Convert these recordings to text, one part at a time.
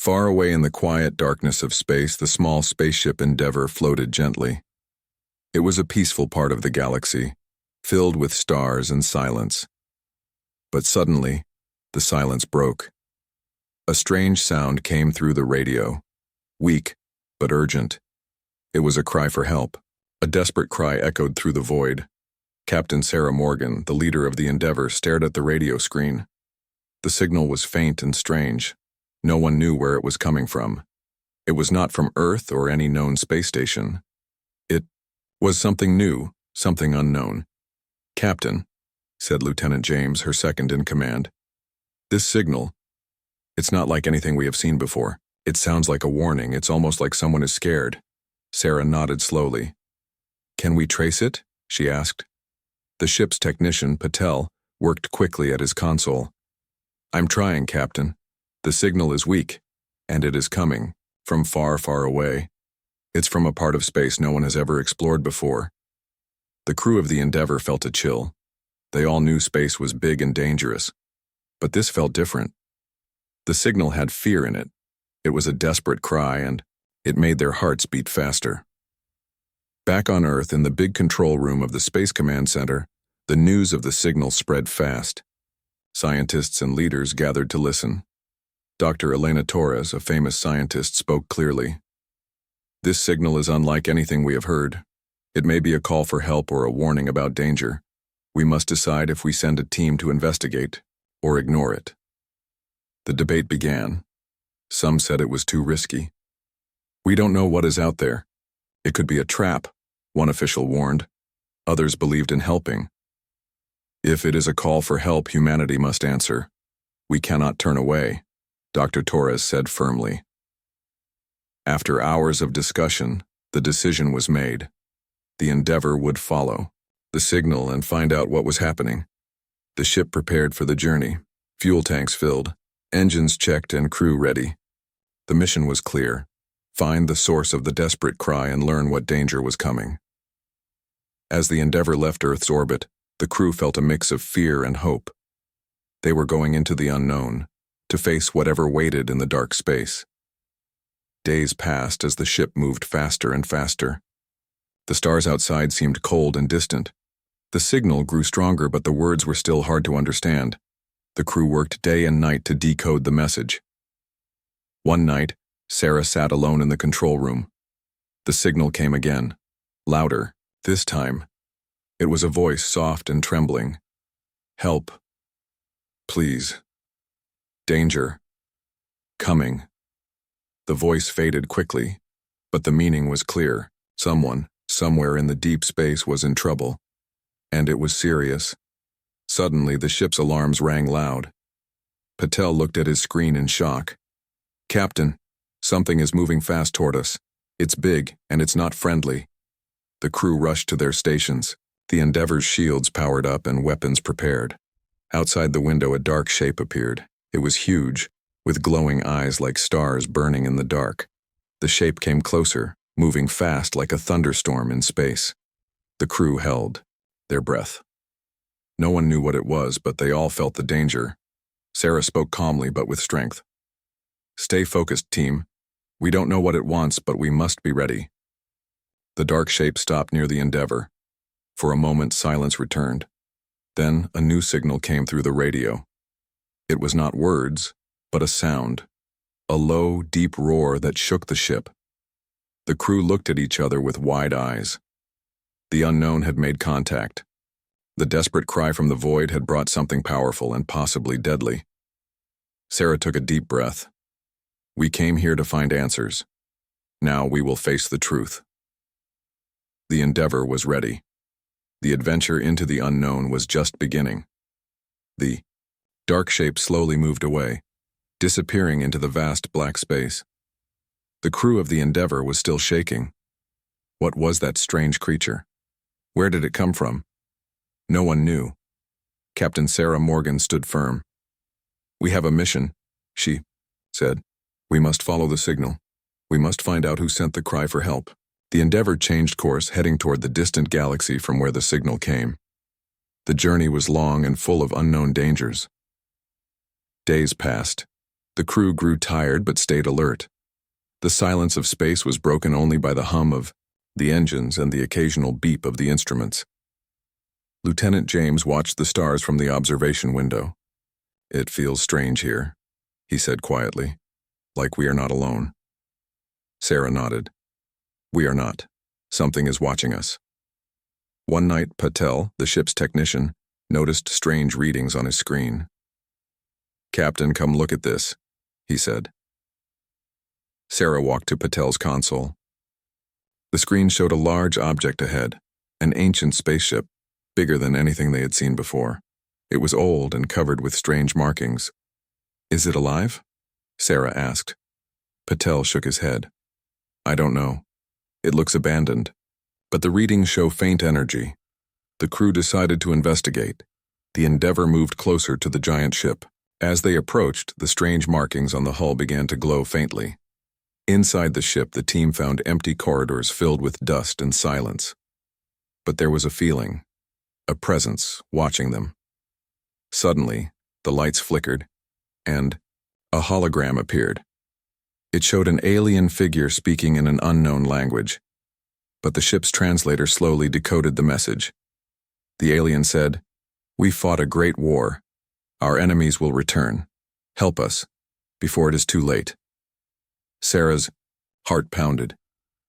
Far away in the quiet darkness of space, the small spaceship Endeavour floated gently. It was a peaceful part of the galaxy, filled with stars and silence. But suddenly, the silence broke. A strange sound came through the radio, weak but urgent. It was a cry for help. A desperate cry echoed through the void. Captain Sarah Morgan, the leader of the Endeavour, stared at the radio screen. The signal was faint and strange. No one knew where it was coming from. It was not from Earth or any known space station. It was something new, something unknown. "Captain," said Lieutenant James, her second in command. "This signal, it's not like anything we have seen before. It sounds like a warning. It's almost like someone is scared." Sarah nodded slowly. "Can we trace it?" she asked. The ship's technician, Patel, worked quickly at his console. "I'm trying, Captain. The signal is weak, and it is coming from far, far away. It's from a part of space no one has ever explored before." The crew of the Endeavour felt a chill. They all knew space was big and dangerous. But this felt different. The signal had fear in it. It was a desperate cry, and it made their hearts beat faster. Back on Earth, in the big control room of the Space Command Center, the news of the signal spread fast. Scientists and leaders gathered to listen. Dr. Elena Torres, a famous scientist, spoke clearly. "This signal is unlike anything we have heard. It may be a call for help or a warning about danger. We must decide if we send a team to investigate or ignore it." The debate began. Some said it was too risky. "We don't know what is out there. It could be a trap," one official warned. Others believed in helping. "If it is a call for help, humanity must answer. We cannot turn away," Dr. Torres said firmly. After hours of discussion, the decision was made. The Endeavour would follow the signal and find out what was happening. The ship prepared for the journey, fuel tanks filled, engines checked and crew ready. The mission was clear: find the source of the desperate cry and learn what danger was coming. As the Endeavour left Earth's orbit, the crew felt a mix of fear and hope. They were going into the unknown, to face whatever waited in the dark space. Days passed as the ship moved faster and faster. The stars outside seemed cold and distant. The signal grew stronger, but the words were still hard to understand. The crew worked day and night to decode the message. One night, Sarah sat alone in the control room. The signal came again, louder, this time. It was a voice, soft and trembling. "Help. Please. Danger. Coming." The voice faded quickly, but the meaning was clear. Someone, somewhere in the deep space, was in trouble. And it was serious. Suddenly, the ship's alarms rang loud. Patel looked at his screen in shock. "Captain, something is moving fast toward us. It's big, and it's not friendly." The crew rushed to their stations. The Endeavour's shields powered up and weapons prepared. Outside the window, a dark shape appeared. It was huge, with glowing eyes like stars burning in the dark. The shape came closer, moving fast like a thunderstorm in space. The crew held their breath. No one knew what it was, but they all felt the danger. Sarah spoke calmly but with strength. "Stay focused, team. We don't know what it wants, but we must be ready." The dark shape stopped near the Endeavour. For a moment, silence returned. Then a new signal came through the radio. It was not words, but a sound. A low, deep roar that shook the ship. The crew looked at each other with wide eyes. The unknown had made contact. The desperate cry from the void had brought something powerful and possibly deadly. Sarah took a deep breath. "We came here to find answers. Now we will face the truth." The Endeavour was ready. The adventure into the unknown was just beginning. The dark shape slowly moved away, disappearing into the vast black space. The crew of the Endeavour was still shaking. What was that strange creature? Where did it come from? No one knew. Captain Sarah Morgan stood firm. "We have a mission," she said. "We must follow the signal. We must find out who sent the cry for help." The Endeavour changed course, heading toward the distant galaxy from where the signal came. The journey was long and full of unknown dangers. Days passed. The crew grew tired but stayed alert. The silence of space was broken only by the hum of the engines and the occasional beep of the instruments. Lieutenant James watched the stars from the observation window. "It feels strange here," he said quietly, "like we are not alone." Sarah nodded. "We are not. Something is watching us." One night, Patel, the ship's technician, noticed strange readings on his screen. "Captain, come look at this," he said. Sarah walked to Patel's console. The screen showed a large object ahead, an ancient spaceship, bigger than anything they had seen before. It was old and covered with strange markings. "Is it alive?" Sarah asked. Patel shook his head. "I don't know. It looks abandoned, but the readings show faint energy." The crew decided to investigate. The Endeavour moved closer to the giant ship. As they approached, the strange markings on the hull began to glow faintly. Inside the ship, the team found empty corridors filled with dust and silence. But there was a feeling, a presence, watching them. Suddenly, the lights flickered, and a hologram appeared. It showed an alien figure speaking in an unknown language. But the ship's translator slowly decoded the message. The alien said, "We fought a great war. Our enemies will return. Help us, before it is too late." Sarah's heart pounded.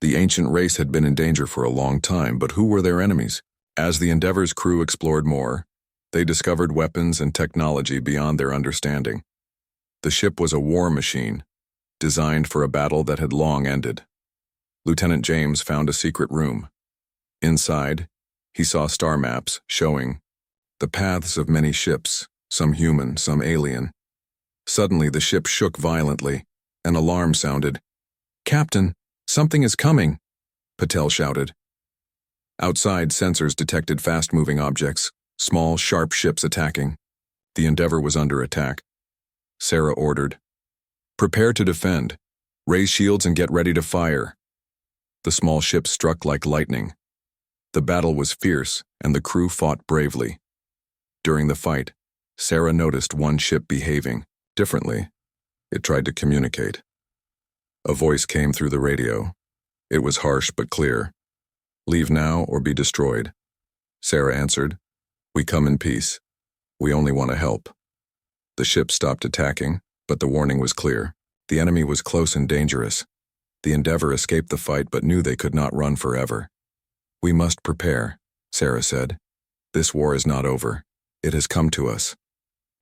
The ancient race had been in danger for a long time, but who were their enemies? As the Endeavour's crew explored more, they discovered weapons and technology beyond their understanding. The ship was a war machine, designed for a battle that had long ended. Lieutenant James found a secret room. Inside, he saw star maps showing the paths of many ships, some human, some alien. Suddenly, the ship shook violently. An alarm sounded. "Captain, something is coming," Patel shouted. Outside, sensors detected fast-moving objects, small, sharp ships attacking. The Endeavour was under attack. Sarah ordered, "Prepare to defend. Raise shields and get ready to fire." The small ship struck like lightning. The battle was fierce, and the crew fought bravely. During the fight, Sarah noticed one ship behaving differently. It tried to communicate. A voice came through the radio. It was harsh but clear. "Leave now or be destroyed." Sarah answered, "We come in peace. We only want to help." The ship stopped attacking, but the warning was clear. The enemy was close and dangerous. The Endeavour escaped the fight but knew they could not run forever. "We must prepare," Sarah said. "This war is not over. It has come to us."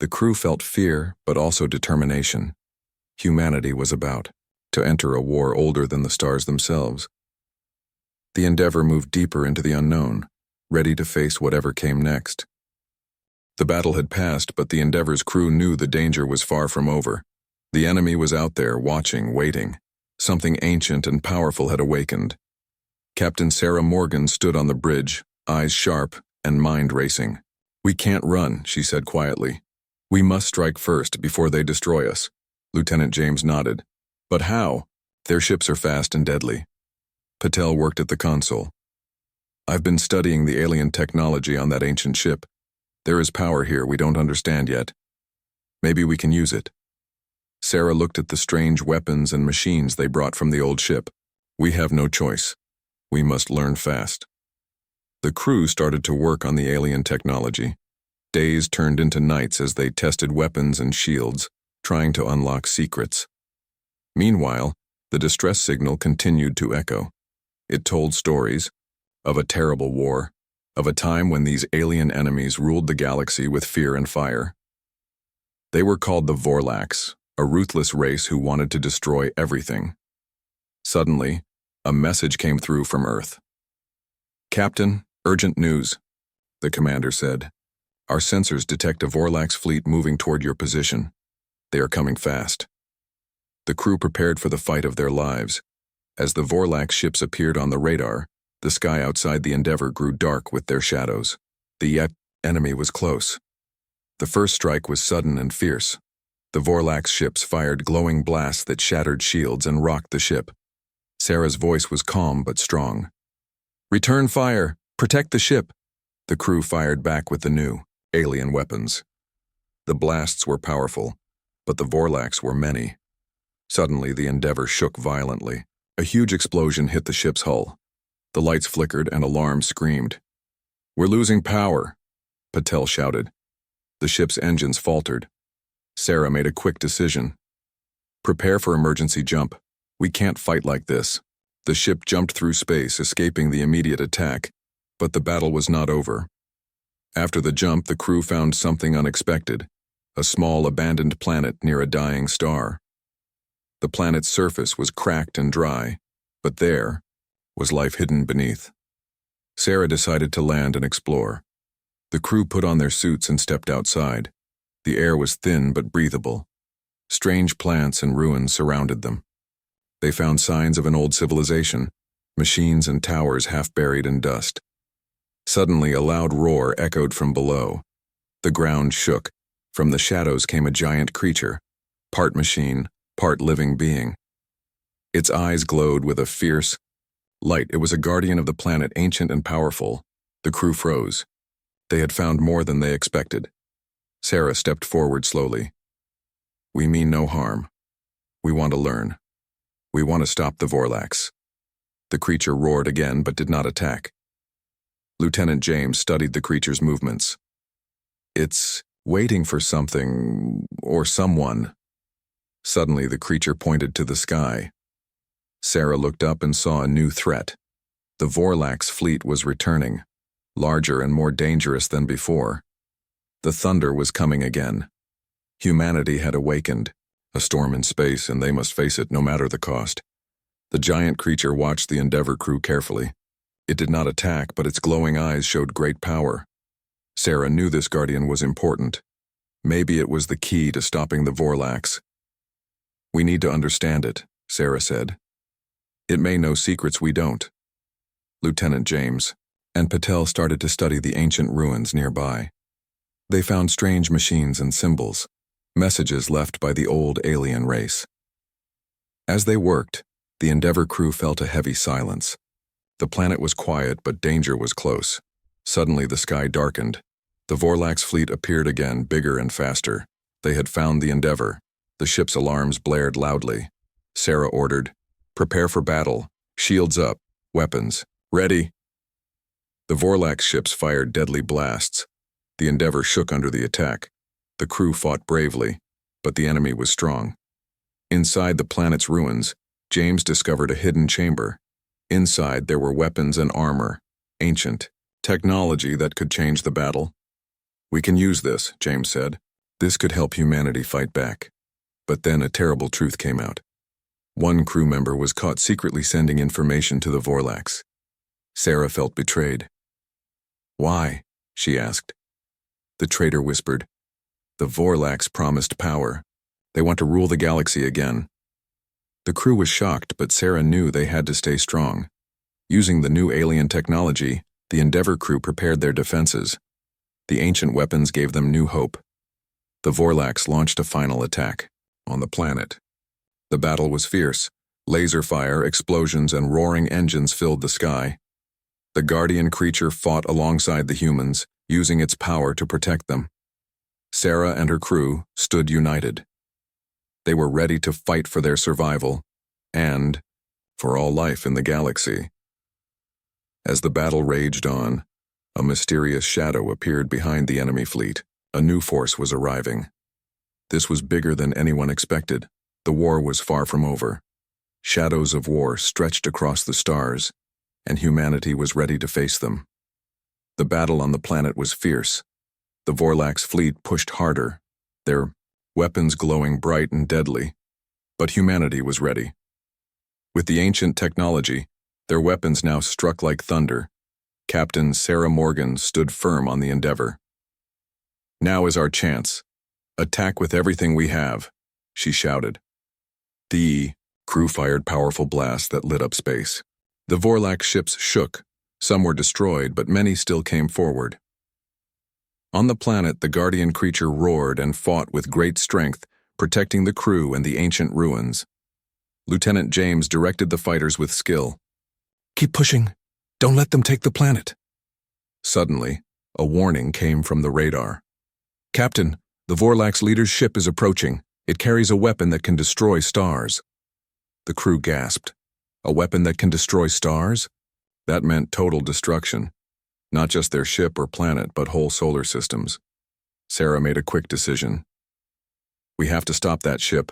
The crew felt fear but also determination. Humanity was about to enter a war older than the stars themselves. The Endeavour moved deeper into the unknown, ready to face whatever came next. The battle had passed, but the Endeavour's crew knew the danger was far from over. The enemy was out there, watching, waiting. Something ancient and powerful had awakened. Captain Sarah Morgan stood on the bridge, eyes sharp and mind racing. "We can't run," she said quietly. "We must strike first before they destroy us." Lieutenant James nodded. "But how? Their ships are fast and deadly." Patel worked at the console. "I've been studying the alien technology on that ancient ship. There is power here we don't understand yet. Maybe we can use it." Sarah looked at the strange weapons and machines they brought from the old ship. "We have no choice. We must learn fast." The crew started to work on the alien technology. Days turned into nights as they tested weapons and shields, trying to unlock secrets. Meanwhile, the distress signal continued to echo. It told stories of a terrible war, of a time when these alien enemies ruled the galaxy with fear and fire. They were called the Vorlax, a ruthless race who wanted to destroy everything. Suddenly, a message came through from Earth. "Captain, urgent news," the commander said. "Our sensors detect a Vorlax fleet moving toward your position. They are coming fast." The crew prepared for the fight of their lives. As the Vorlax ships appeared on the radar, the sky outside the Endeavour grew dark with their shadows. The enemy was close. The first strike was sudden and fierce. The Vorlax ships fired glowing blasts that shattered shields and rocked the ship. Sarah's voice was calm but strong. "Return fire! Protect the ship!" The crew fired back with the new, alien weapons. The blasts were powerful. but the Vorlax were many. Suddenly, the Endeavour shook violently. A huge explosion hit the ship's hull. The lights flickered and alarm screamed. "We're losing power," Patel shouted. The ship's engines faltered. Sarah made a quick decision. "Prepare for emergency jump. We can't fight like this." The ship jumped through space, escaping the immediate attack, but the battle was not over. After the jump, the crew found something unexpected, a small abandoned planet near a dying star. The planet's surface was cracked and dry, but there was life hidden beneath. Sarah decided to land and explore. The crew put on their suits and stepped outside. The air was thin but breathable. Strange plants and ruins surrounded them. They found signs of an old civilization, machines and towers half buried in dust. Suddenly, a loud roar echoed from below. The ground shook. From the shadows came a giant creature, part machine, part living being. Its eyes glowed with a fierce light. It was a guardian of the planet, ancient and powerful. The crew froze. They had found more than they expected. Sarah stepped forward slowly. "We mean no harm. We want to learn. We want to stop the Vorlax." The creature roared again but did not attack. Lieutenant James studied the creature's movements. "It's waiting for something or someone." Suddenly, the creature pointed to the sky. Sarah looked up and saw a new threat. The Vorlax fleet was returning, larger and more dangerous than before. The thunder was coming again. Humanity had awakened, a storm in space, and they must face it no matter the cost. The giant creature watched the Endeavour crew carefully. It did not attack, but its glowing eyes showed great power. Sarah knew this guardian was important. Maybe it was the key to stopping the Vorlax. "We need to understand it," Sarah said. "It may know secrets we don't." Lieutenant James and Patel started to study the ancient ruins nearby. They found strange machines and symbols, messages left by the old alien race. As they worked, the Endeavour crew felt a heavy silence. The planet was quiet, but danger was close. Suddenly, the sky darkened. The Vorlax fleet appeared again, bigger and faster. They had found the Endeavour. The ship's alarms blared loudly. Sarah ordered, "Prepare for battle. Shields up. Weapons. Ready." The Vorlax ships fired deadly blasts. The Endeavour shook under the attack. The crew fought bravely, but the enemy was strong. Inside the planet's ruins, James discovered a hidden chamber. Inside, there were weapons and armor, ancient, technology that could change the battle. "We can use this," James said. "This could help humanity fight back." But then a terrible truth came out. One crew member was caught secretly sending information to the Vorlax. Sarah felt betrayed. "Why?" she asked. The traitor whispered, "The Vorlax promised power. They want to rule the galaxy again." The crew was shocked, but Sarah knew they had to stay strong. Using the new alien technology, the Endeavour crew prepared their defenses. The ancient weapons gave them new hope. The Vorlax launched a final attack on the planet. The battle was fierce. Laser fire, explosions, and roaring engines filled the sky. The guardian creature fought alongside the humans, using its power to protect them. Sarah and her crew stood united. They were ready to fight for their survival and for all life in the galaxy. As the battle raged on, a mysterious shadow appeared behind the enemy fleet. A new force was arriving. This was bigger than anyone expected. The war was far from over. Shadows of war stretched across the stars, and humanity was ready to face them. The battle on the planet was fierce. The Vorlax fleet pushed harder, their weapons glowing bright and deadly, but humanity was ready. With the ancient technology, their weapons now struck like thunder. Captain Sarah Morgan stood firm on the Endeavour. "Now is our chance. Attack with everything we have," she shouted. The crew fired powerful blasts that lit up space. The Vorlax ships shook. Some were destroyed, but many still came forward. On the planet, the guardian creature roared and fought with great strength, protecting the crew and the ancient ruins. Lieutenant James directed the fighters with skill. "Keep pushing. Don't let them take the planet." Suddenly, a warning came from the radar. "Captain, the Vorlax leader's ship is approaching. It carries a weapon that can destroy stars. The crew gasped. A weapon that can destroy stars? That meant total destruction. Not just their ship or planet, but whole solar systems. Sarah made a quick decision. We have to stop that ship.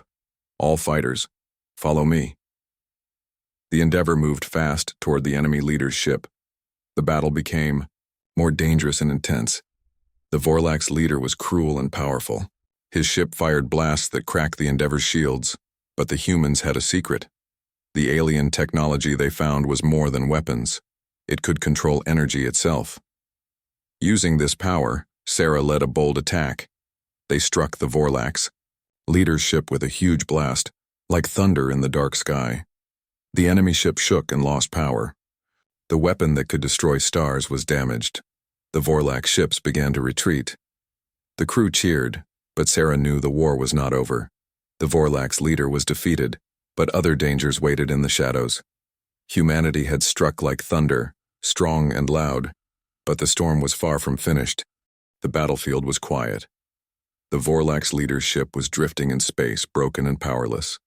All fighters, follow me. The Endeavor moved fast toward the enemy leader's ship. The battle became more dangerous and intense. The Vorlak's leader was cruel and powerful. His ship fired blasts that cracked the Endeavor's shields, but the humans had a secret. The alien technology they found was more than weapons. It could control energy itself. Using this power, Sarah led a bold attack. They struck the Vorlak's leader's ship with a huge blast, like thunder in the dark sky. The enemy ship shook and lost power. The weapon that could destroy stars was damaged. The Vorlak ships began to retreat. The crew cheered, but Sarah knew the war was not over. The Vorlak's leader was defeated, but other dangers waited in the shadows. Humanity had struck like thunder, strong and loud, but the storm was far from finished. The battlefield was quiet. The Vorlak's leader's ship was drifting in space, broken and powerless.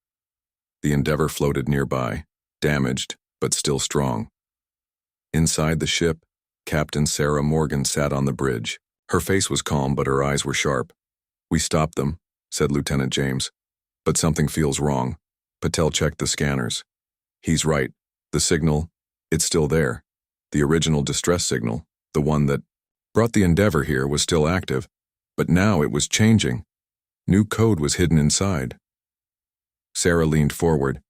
The Endeavor floated nearby, damaged, but still strong. Inside the ship, Captain Sarah Morgan sat on the bridge. Her face was calm, but her eyes were sharp. "We stopped them," said Lieutenant James. "But something feels wrong." Patel checked the scanners. "He's right. The signal, it's still there. The original distress signal, the one that brought the Endeavor here, was still active, but now it was changing. New code was hidden inside." Sarah leaned forward.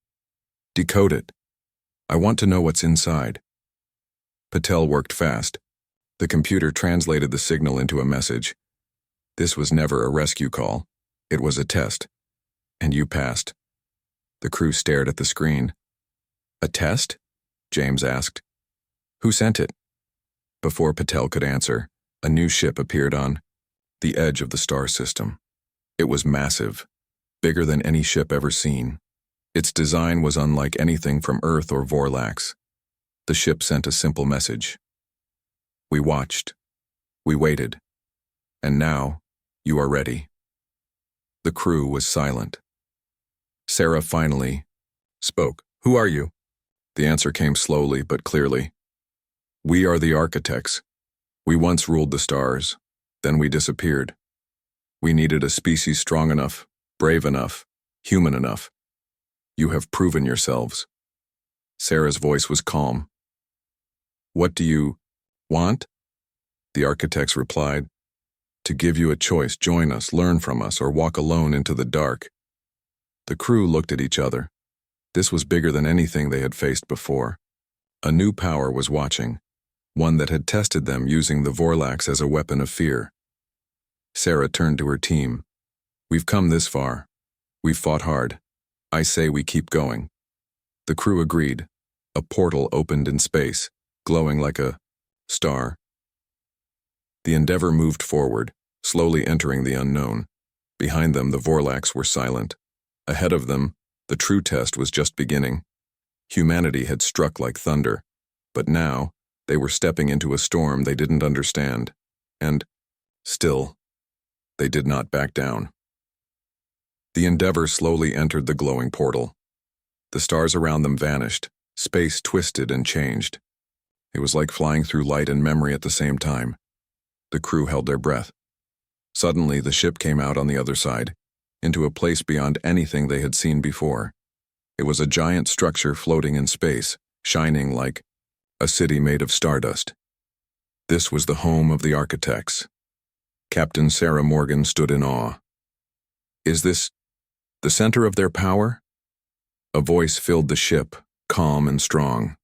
"Decode it. I want to know what's inside." Patel worked fast. The computer translated the signal into a message. "This was never a rescue call. It was a test. And you passed." The crew stared at the screen. "A test?" James asked. "Who sent it?" Before Patel could answer, a new ship appeared on the edge of the star system. It was massive, bigger than any ship ever seen. Its design was unlike anything from Earth or Vorlax. The ship sent a simple message. "We watched. We waited. And now, you are ready." The crew was silent. Sarah finally spoke. "Who are you?" The answer came slowly but clearly. "We are the architects. We once ruled the stars. Then we disappeared. We needed a species strong enough, brave enough, human enough. You have proven yourselves." Sarah's voice was calm. "What do you want?" The architects replied. "To give you a choice, join us, learn from us, or walk alone into the dark." The crew looked at each other. This was bigger than anything they had faced before. A new power was watching, one that had tested them using the Vorlax as a weapon of fear. Sarah turned to her team. "We've come this far. We've fought hard. I say we keep going." The crew agreed. A portal opened in space, glowing like a star. The Endeavor moved forward, slowly entering the unknown. Behind them, the Vorlax were silent. Ahead of them, the true test was just beginning. Humanity had struck like thunder, but now they were stepping into a storm they didn't understand. And, still, they did not back down. The Endeavor slowly entered the glowing portal. The stars around them vanished. Space twisted and changed. It was like flying through light and memory at the same time. The crew held their breath. Suddenly, the ship came out on the other side, into a place beyond anything they had seen before. It was a giant structure floating in space, shining like a city made of stardust. This was the home of the architects. Captain Sarah Morgan stood in awe. "Is this the center of their power?" A voice filled the ship, calm and strong.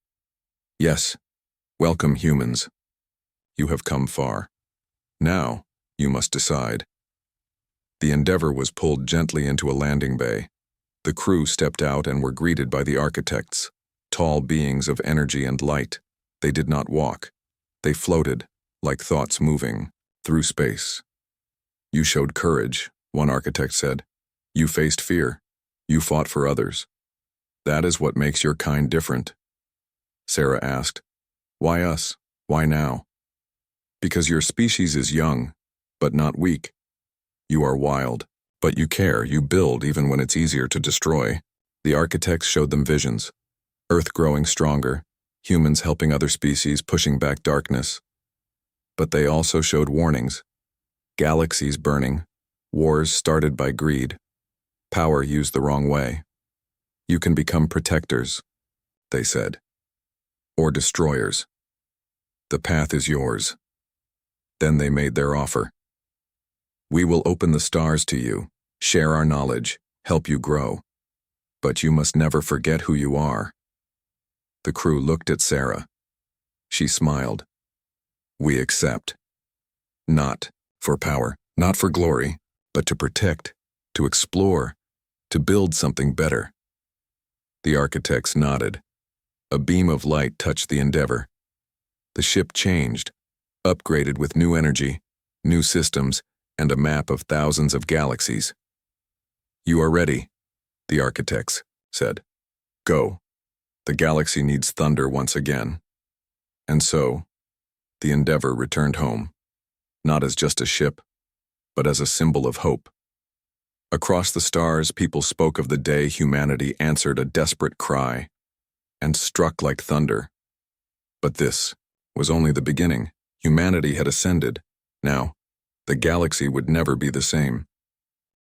"Yes. Welcome, humans. You have come far. Now, you must decide." The Endeavor was pulled gently into a landing bay. The crew stepped out and were greeted by the architects, tall beings of energy and light. They did not walk. They floated, like thoughts moving, through space. "You showed courage," one architect said. "You faced fear. You fought for others. That is what makes your kind different." Sarah asked, "Why us? Why now?" "Because your species is young, but not weak. You are wild, But you care, you build even when it's easier to destroy. The architects showed them visions. Earth growing stronger, humans helping other species, pushing back darkness. But they also showed warnings. Galaxies burning, wars started by greed, power used the wrong way. You can become protectors, they said, or destroyers. The path is yours. Then they made their offer. We will open the stars to you, share our knowledge, help you grow. But you must never forget who you are. The crew looked at Sarah. She smiled. We accept. Not for power, not for glory, but to protect, to explore, to build something better. The architects nodded. A beam of light touched the Endeavor. The ship changed, upgraded with new energy, new systems, and a map of thousands of galaxies. You are ready, the architects said. Go. The galaxy needs thunder once again. And so, the Endeavor returned home, not as just a ship, but as a symbol of hope. Across the stars, people spoke of the day humanity answered a desperate cry and struck like thunder. But this was only the beginning. Humanity had ascended. Now, the galaxy would never be the same.